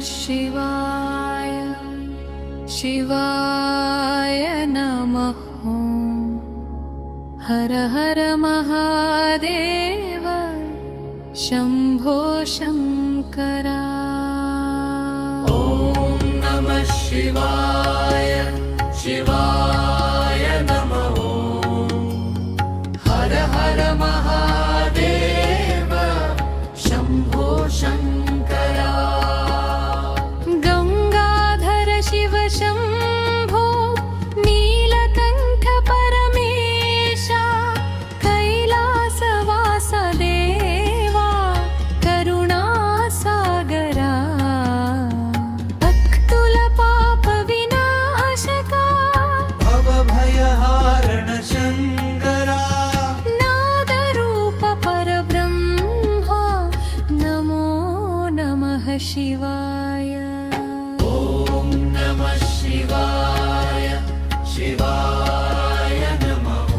शिवाय शिवाय नमः। हर हर महादेव शम्भो शङ्करा। ॐ नमः शिवाय शिवाय नमः। हर हर महादेव शम्भो शङ्करा। गङ्गाधर शिव शम्भो नीलकण्ठ परमेशा कैलासवास देवा करुणासागरा। भक्तुल पाप विनाशका भवभयहारण शङ्करा। नादरूप परब्रह्मा नमो नमः शिवाय। ॐ नमः शिवाय शिवाय नमः।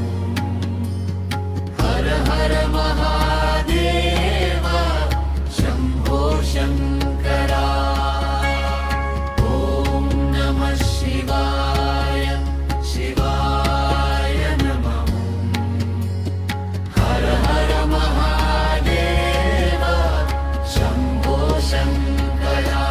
हर हर महादेव शम्भो शङ्करा। ॐ नमः शिवाय शिवाय नमः। हर हर महादेव शम्भो शङ्करा।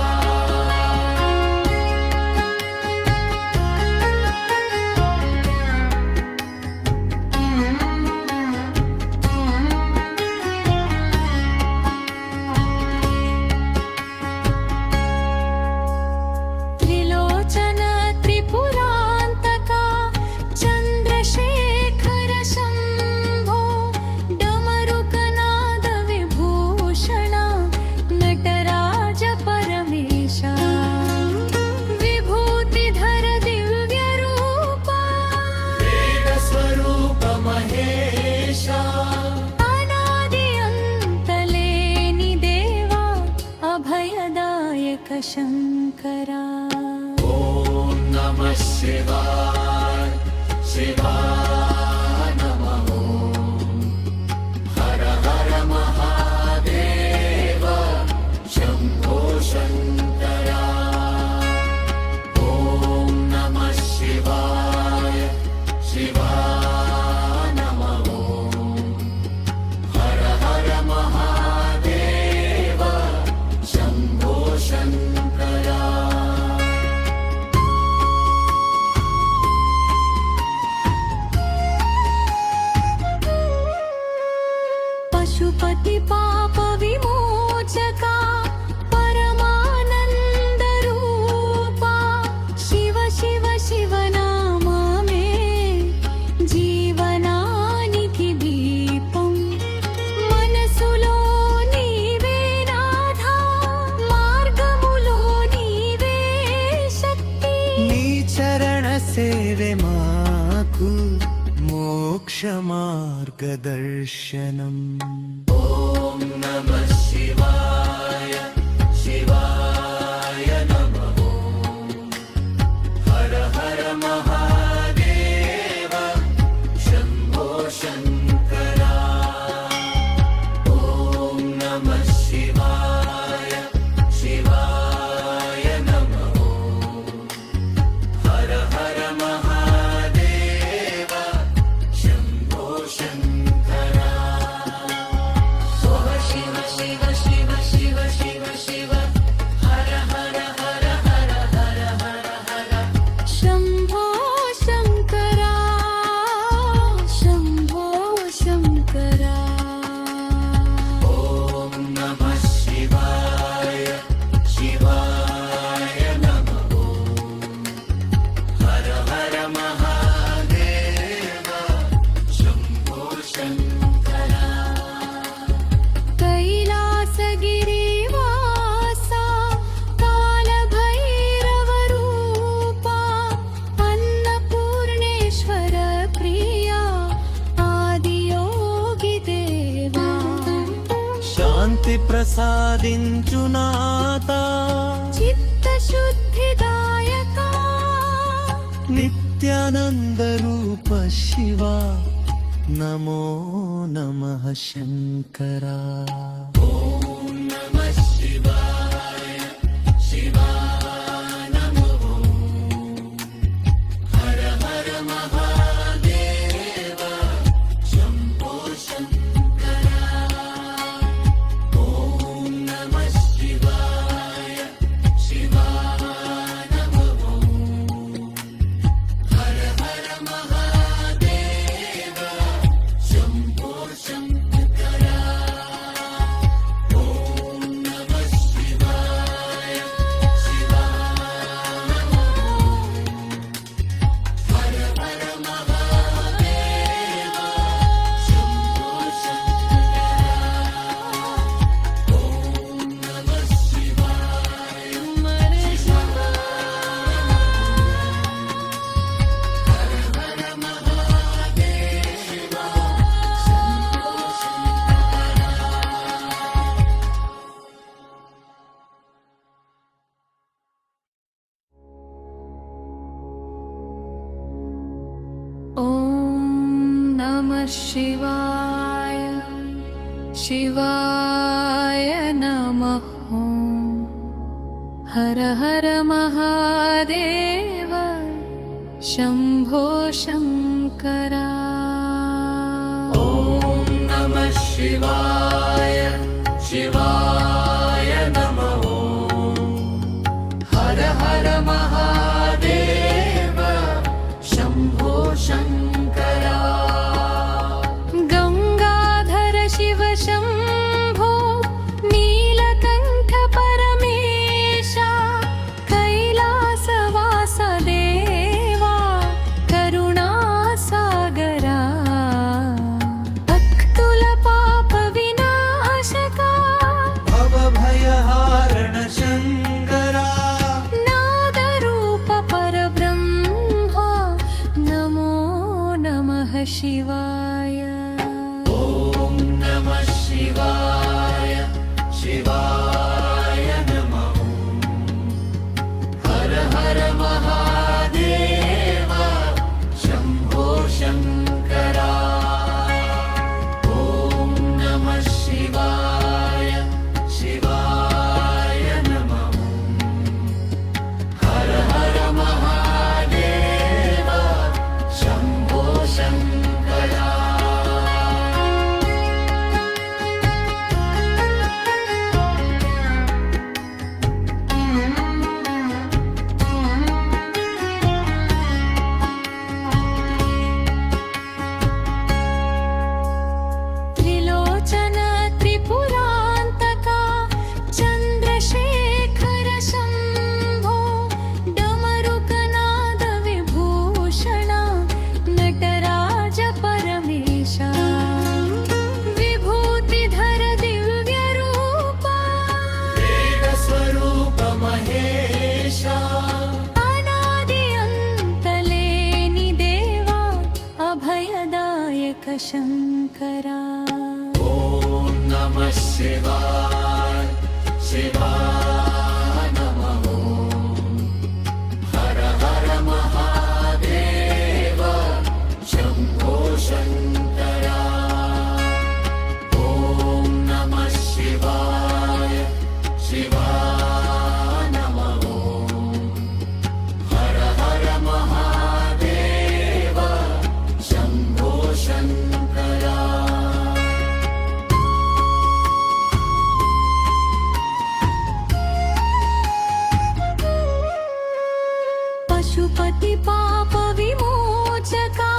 त्रिलोचन त्रिपुरान्तका चन्द्रशेखर शम्भो डमरुकनाद विभूषण नटराज परमेशा। विभूतिधर दिव्यरूपा वेदस्वरूप महेशा। अनादि अन्तलेनि देवा अभयदायक शङ्करा। ॐ नमः शिवाय शिवाय नमः। हर हर महादेव शम्भो शङ्करा। ॐ नमः शिवाय शिवाय नमः। हर हर महादेव शम्भो शङ्करा। पशुपति पाप विमोचका परमानंद रूपा। शिव शिव शिव नामा में जीवनानिकि दीपं। मनसुलो नीवे नाथा मार्गमुलो नीवे शक्ति। నీ చరణ సేవే మాకు మోక్ష మార్గదర్శనం। ఓం నమః శివాయ శివాయ నమః। హర హర మహాదేవ శంభో శంకరా। ఓం నమః శివాయ శివాయ నమః। హర హర మహాదేవ శంభో శంకరా। ఓం శివ శివ శివ శివ శివ శివ హర హర హర హర హర హర హర। शम्भो शङ्करा शम्भो शङ्करा। ఓం నమః శివాయ శివాయ నమః। హర హర మహాదేవ శంభో శంకరా। कैलासगिरिवासा कालभैरवरूपा अन्नपूर्णेश्वर प्रिया आदियोगी देवा। శాంతి ప్రసాదించునాథ चित्तशुद्धिदायका నిత్యానంద రూప శివ నమో నమః శంకరా। ఓం నమః శివాయ శివాయ शिवाय शिवाय नमः हर हर महादेव शम्भो शङ्करा ॐ नमः शिवाय शिवाय नमः हर हर महादेव शम्भो शङ्करा गङ्गाधर शिव शम्भो नीलकण्ठ परमेशा कैलासवास देवा करुणासागरा भक्तुल पाप विनाशका भवभयहारण शङ्करा नादरूप परब्रह्मा नमो नमः शिवाय ॐ नमः शिवाय शिवाय नमः हर हर महादेव शम्भो शङ्करा ॐ नमः शिवाय शिवाय नमः हर हर महादेव शम्भो शङ्करा त्रिलोचन त्रिपुरान्तका चन्द्रशेखर शम्भो डमरुकनाद विभूषण नटराज परमेशा विभूतिधर दिव्यरूपा वेदस्वरूप महेशा अनादि अन्तलेनि देवा अभयदायक शङ्करा ॐ नमः शिवाय शिवाय नमः हर हर महादेव शम्भो शङ्करा ॐ नमः शिवाय शिवाय नमः हर हर महादेव शम्भो शङ्करा पशुपति पाप विमोचका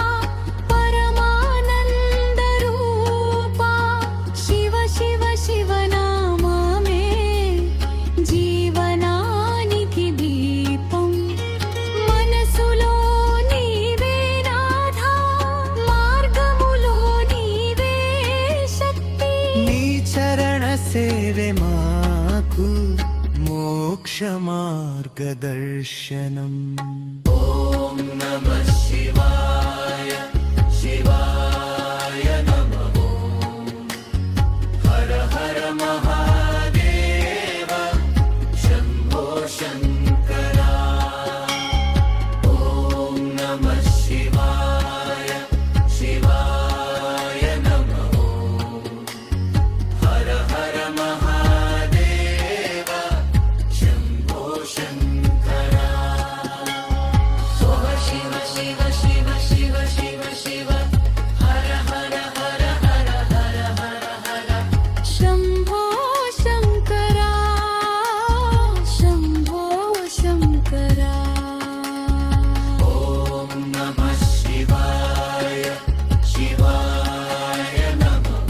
परमानंद रूपा शिव शिव शिव नाम में जीवनानिधि दीपं मनसुलो नीवे नाथा మార్గములో నీవే శక్తి నీ చరణ సేవే మాకు మోక్ష మార్గదర్శనం ఓం నమః శివాయ శివాయ నమః హర హర మహాదేవ శంభో శంకరా ఓం నమః శివాయ శివాయ నమః హర హర మహాదేవ శంభో శంకరా शिव शिव शिव शिव शिव शिव हर हर हर हर हर हर हर शम्भो शङ्करा शम्भो शङ्करा ॐ नमः शिवाय शिवाय नमः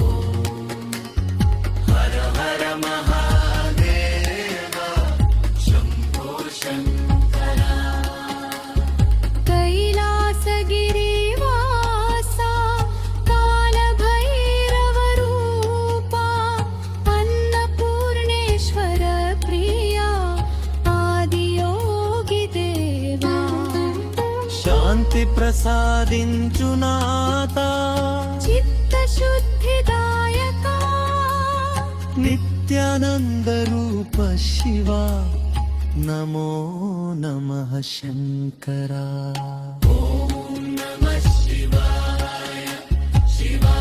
हर हर महादेव शम्भो शङ्करा कैलासगिरिवासा कालभैरवरूपा अन्नपूर्णेश्वर प्रिया आदियोगी देवा శాంతి ప్రసాదించునాథ चित्तशुद्धिदायका నిత్యానంద రూప శివ నమో నమః శంకరా ఓం నమః శివాయ శివాయ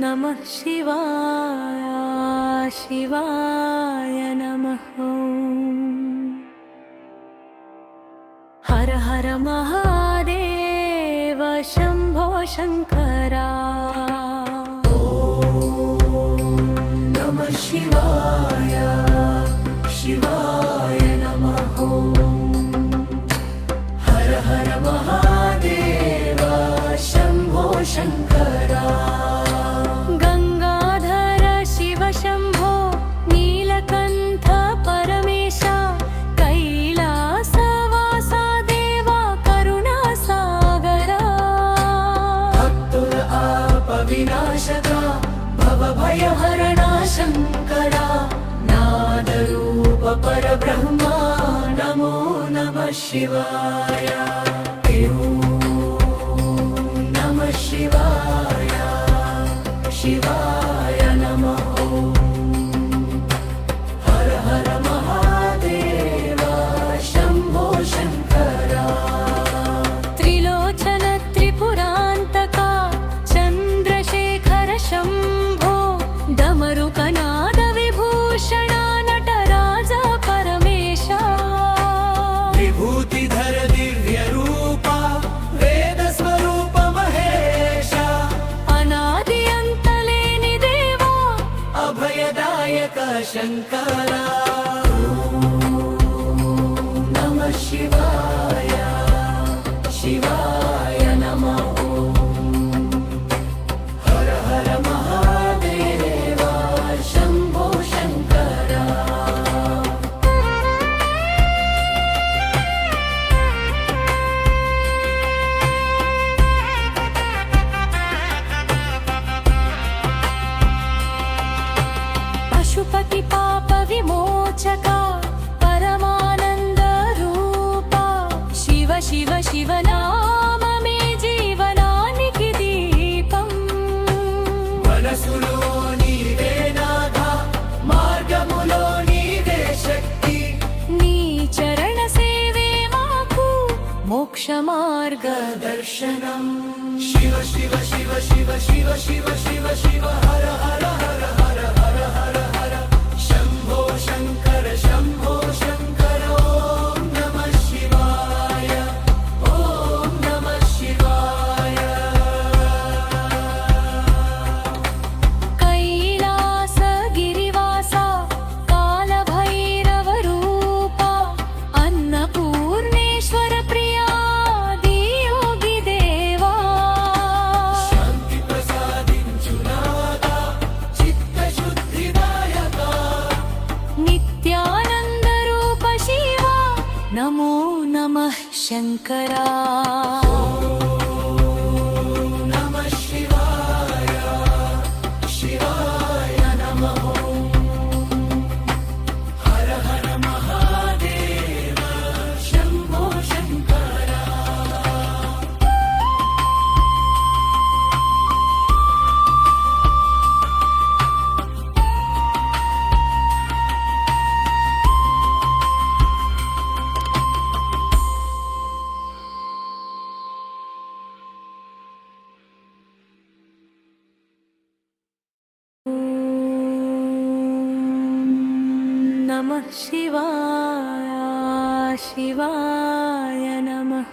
नमः शिवाय शिवाय नमः हर हर महादेव शम्भो शङ्करा नमः शिवाय शिवाय नमः हर हर महादेव शम्भो शङ्करा गंगाधर शिव शंभो नीलकंठ परमेश कैलासवासा देवा करुणा सागरा भक्तुर आप विनाशका भवभयहरणा शङ्करा नादरूप परब्रह्मा नमो नमः शिवाय नमः शिवाय शिवाय नमः हर हर महादेव शम्भो शङ्करा त्रिलोचन त्रिपुरान्तका चन्द्रशेखर शंभो डमरुकनाद विभूषण नटराज परमेशा विभूतिधर दिव्य रूपा वेद स्वरूप महेशा अनादि अंतलेनि देवा अभयदायक शङ्करा नमः शिवाय शिवाय नमः हर हर महादेव शम्भो शङ्करा पशुपति पाप विमोचका परमानंद रूपा शिव शिव शिव नाम मे जीवनानिकि दीपम् మనసులో నీవే నాథ మార్గములో నీవే శక్తి నీ చరణ సేవే మాకు మోక్ష మార్గ దర్శనం శివ శివ శివ శివ శివ శివ శివ శివ హర హర హర హర హర హర హర శంభో శంకర శంభో శంకర ఓం నమః శివాయ ఓం నమః శివాయ कैलास गिरिवासा काल भैरव रूपा अन्नपूर्णेश्वर प्रिया दियोगी देवा శాంతి ప్రసాదించునాథ చిత్తశుద్ధిదాయక नित्यानंद रूप शिवा नमो नमः शंकरा नमः शिवाय शिवाय नमः हर हर महादेव शम्भो शङ्करा नमः शिवाय शिवाय नमः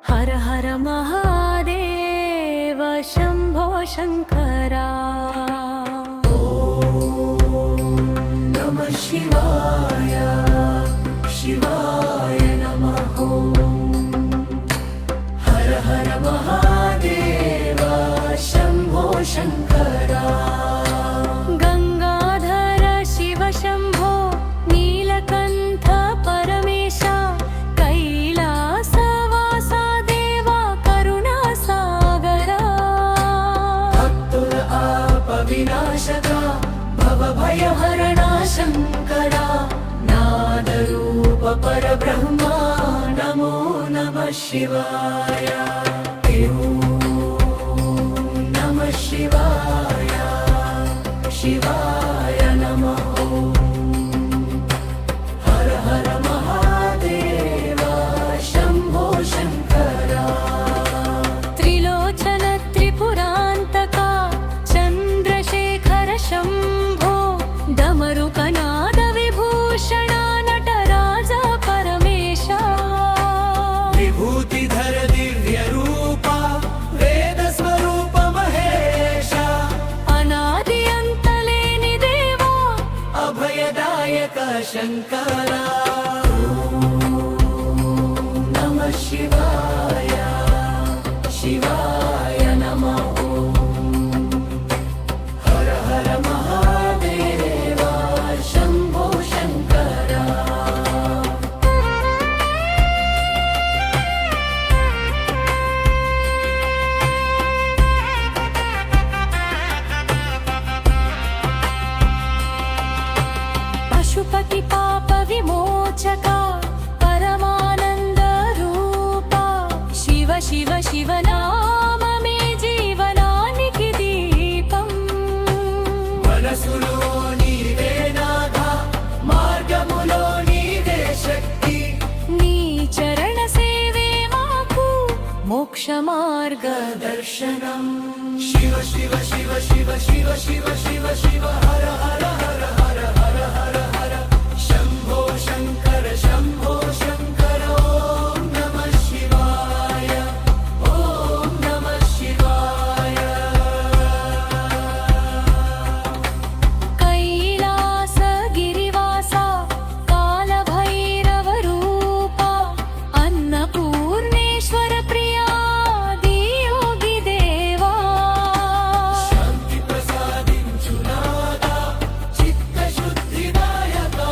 हर हर महादेव शम्भो शङ्करा नमः शिवाय शिवाय नमः हर हर महादेव शम्भो शङ्करा गंगाधर शिव शंभो नीलकंठ परमेश कैलासवासा देवा करुणा सागरा भक्तुर आप विनाशका भवभयहरणा शङ्करा नादरूप परब्रह्मा नमो नमः शिवाय नमः शिवाय शिवाय नमः हर हर महादेव शङ्करा नमः शिवाय शिवाय नमः हर हर महादेव शम्भो शङ्करा पशुपति पाप विमोचका परमानंद रूपा शिव शिव शिव नाम मे जीवनानिकि दीपं మనసులో నీవే నాథ మార్గములో నీవే శక్తి నీ చరణ సేవే మాకు మోక్ష మార్గ दर्शनम् शिव शिव शिव शिव शिव शिव शिव शिव हर हर हर हर हर हर हर शम्भो शङ्कर ॐ नमः शिवाय ॐ नमः शिवाय कैलास गिरिवासा कालभैरव रूपा अन्नपूर्णेश्वर प्रिया दियोगी देवा शान्ति प्रसादिंचुनादा चित्तशुद्धिदायका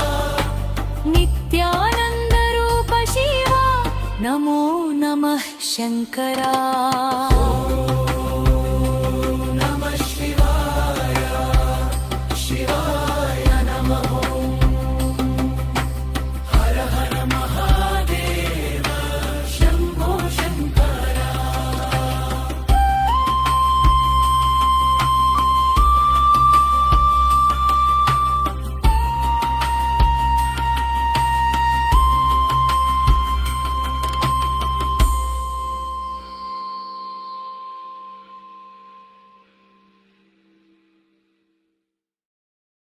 नित्यानंद रूप शिवा नमो नमः शंकरा